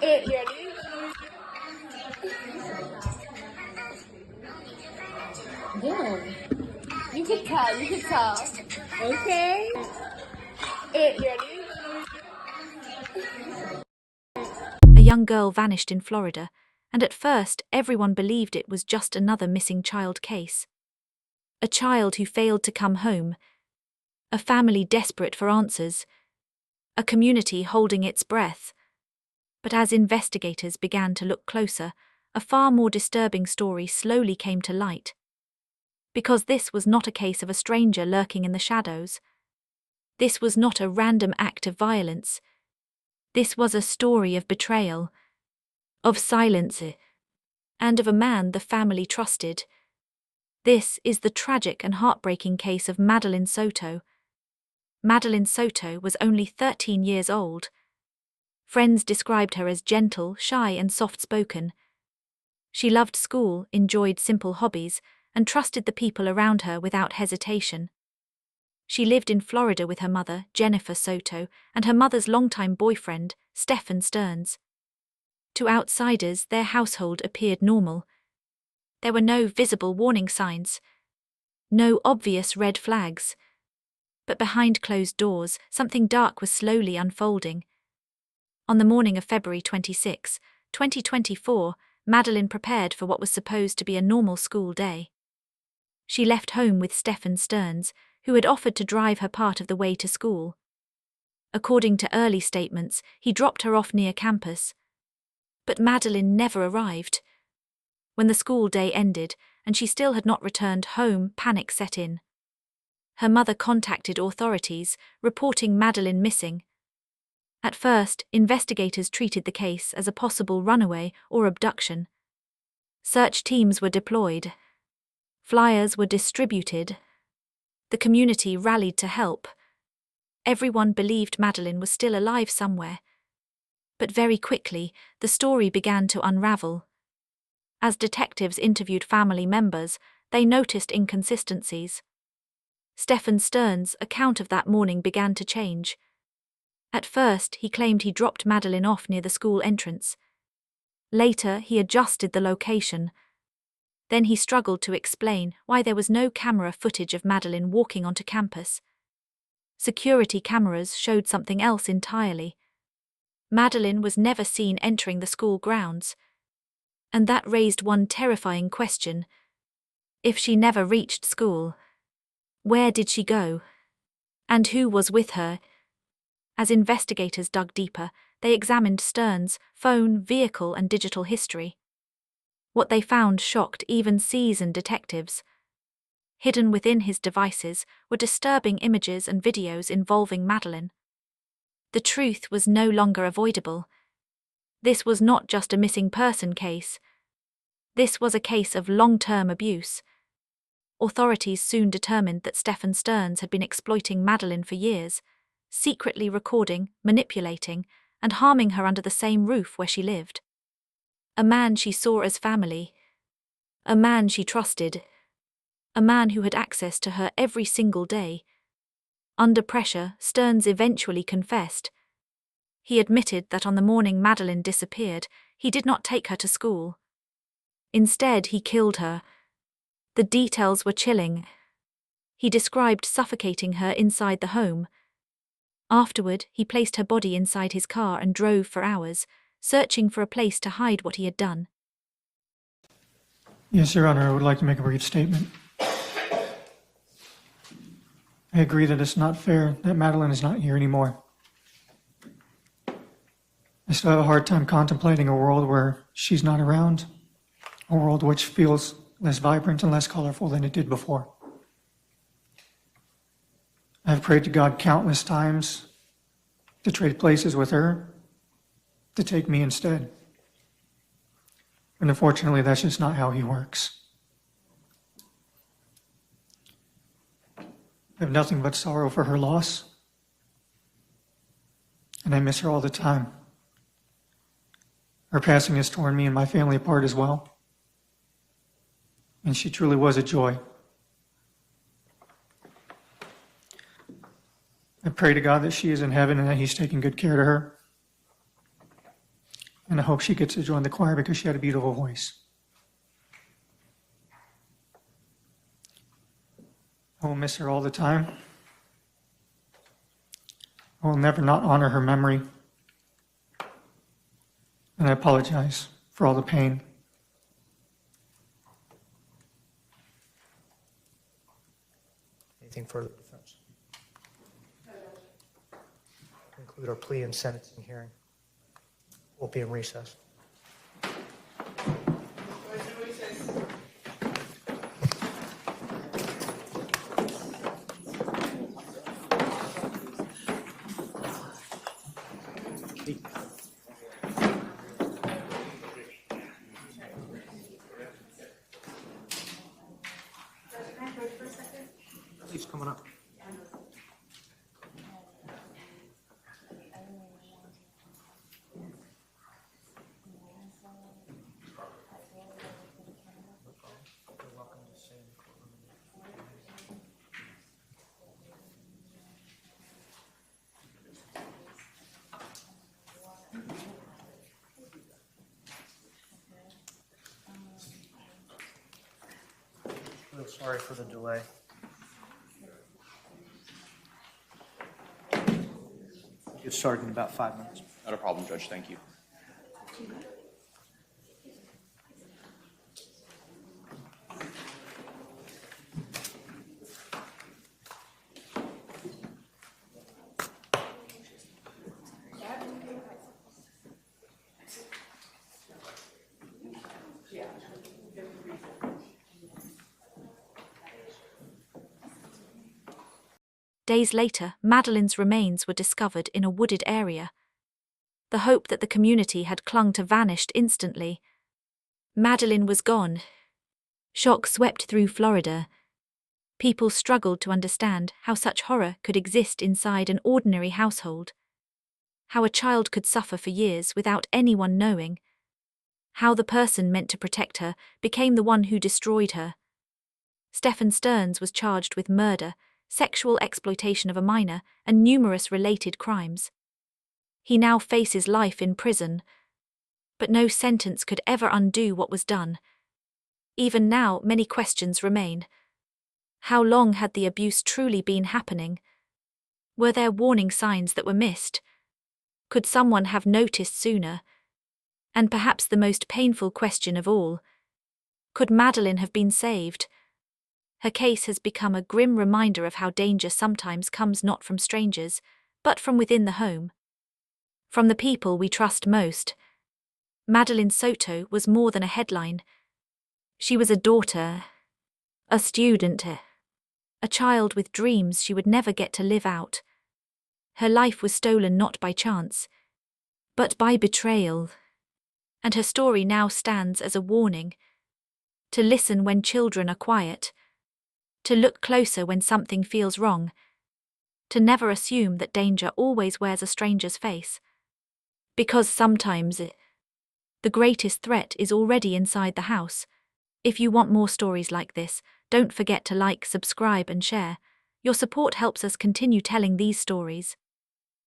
You ready? Yeah. You could tell, you could tell. Okay. You ready? A young girl vanished in Florida, and at first everyone believed it was just another missing child case. A child who failed to come home, a family desperate for answers, a community holding its breath. But as investigators began to look closer, a far more disturbing story slowly came to light. Because this was not a case of a stranger lurking in the shadows. This was not a random act of violence. This was a story of betrayal, of silence, and of a man the family trusted. This is the tragic and heartbreaking case of Madeline Soto. Madeline Soto was only 13 years old. Friends described her as gentle, shy, and soft-spoken. She loved school, enjoyed simple hobbies, and trusted the people around her without hesitation. She lived in Florida with her mother, Jennifer Soto, and her mother's longtime boyfriend, Stephen Stearns. To outsiders, their household appeared normal. There were no visible warning signs, no obvious red flags. But behind closed doors, something dark was slowly unfolding. On the morning of February 26, 2024, Madeline prepared for what was supposed to be a normal school day. She left home with Stephen Stearns, who had offered to drive her part of the way to school. According to early statements, he dropped her off near campus. But Madeline never arrived. When the school day ended, and she still had not returned home, panic set in. Her mother contacted authorities, reporting Madeline missing. At first, investigators treated the case as a possible runaway or abduction. Search teams were deployed. Flyers were distributed. The community rallied to help. Everyone believed Madeline was still alive somewhere. But very quickly, the story began to unravel. As detectives interviewed family members, they noticed inconsistencies. Stephen Stearns' account of that morning began to change. At first, he claimed he dropped Madeline off near the school entrance. Later, he adjusted the location. Then he struggled to explain why there was no camera footage of Madeline walking onto campus. Security cameras showed something else entirely. Madeline was never seen entering the school grounds. And that raised one terrifying question. If she never reached school, where did she go? And who was with her? As investigators dug deeper, they examined Stearns' phone, vehicle, and digital history. What they found shocked even seasoned detectives. Hidden within his devices were disturbing images and videos involving Madeline. The truth was no longer avoidable. This was not just a missing person case. This was a case of long-term abuse. Authorities soon determined that Stephen Stearns had been exploiting Madeline for years, secretly recording, manipulating, and harming her under the same roof where she lived. A man she saw as family. A man she trusted. A man who had access to her every single day. Under pressure, Stearns eventually confessed. He admitted that on the morning Madeline disappeared, he did not take her to school. Instead, he killed her. The details were chilling. He described suffocating her inside the home. Afterward, he placed her body inside his car and drove for hours, searching for a place to hide what he had done. Yes, Your Honor, I would like to make a brief statement. I agree that it's not fair that Madeline is not here anymore. I still have a hard time contemplating a world where she's not around, a world which feels less vibrant and less colorful than it did before. I've prayed to God countless times to trade places with her, to take me instead. And unfortunately, that's just not how he works. I have nothing but sorrow for her loss, and I miss her all the time. Her passing has torn me and my family apart as well, and she truly was a joy. I pray to God that she is in heaven and that he's taking good care of her. And I hope she gets to join the choir because she had a beautiful voice. I will miss her all the time. I will never not honor her memory. And I apologize for all the pain. Anything further, defense? Conclude our plea and sentencing hearing. We'll be in recess. Please coming up. Real sorry for the delay. Get started in about 5 minutes. Not a problem, Judge. Thank you. Days later, Madeline's remains were discovered in a wooded area. The hope that the community had clung to vanished instantly. Madeline was gone. Shock swept through Florida. People struggled to understand how such horror could exist inside an ordinary household. How a child could suffer for years without anyone knowing. How the person meant to protect her became the one who destroyed her. Stephen Stearns was charged with murder, sexual exploitation of a minor, and numerous related crimes. He now faces life in prison. But no sentence could ever undo what was done. Even now, many questions remain. How long had the abuse truly been happening? Were there warning signs that were missed? Could someone have noticed sooner? And perhaps the most painful question of all, could Madeline have been saved? Her case has become a grim reminder of how danger sometimes comes not from strangers, but from within the home. From the people we trust most. Madeline Soto was more than a headline. She was a daughter, a student, a child with dreams she would never get to live out. Her life was stolen not by chance, but by betrayal. And her story now stands as a warning. To listen when children are quiet. To look closer when something feels wrong. To never assume that danger always wears a stranger's face. Because sometimes the greatest threat is already inside the house. If you want more stories like this, don't forget to like, subscribe and share. Your support helps us continue telling these stories.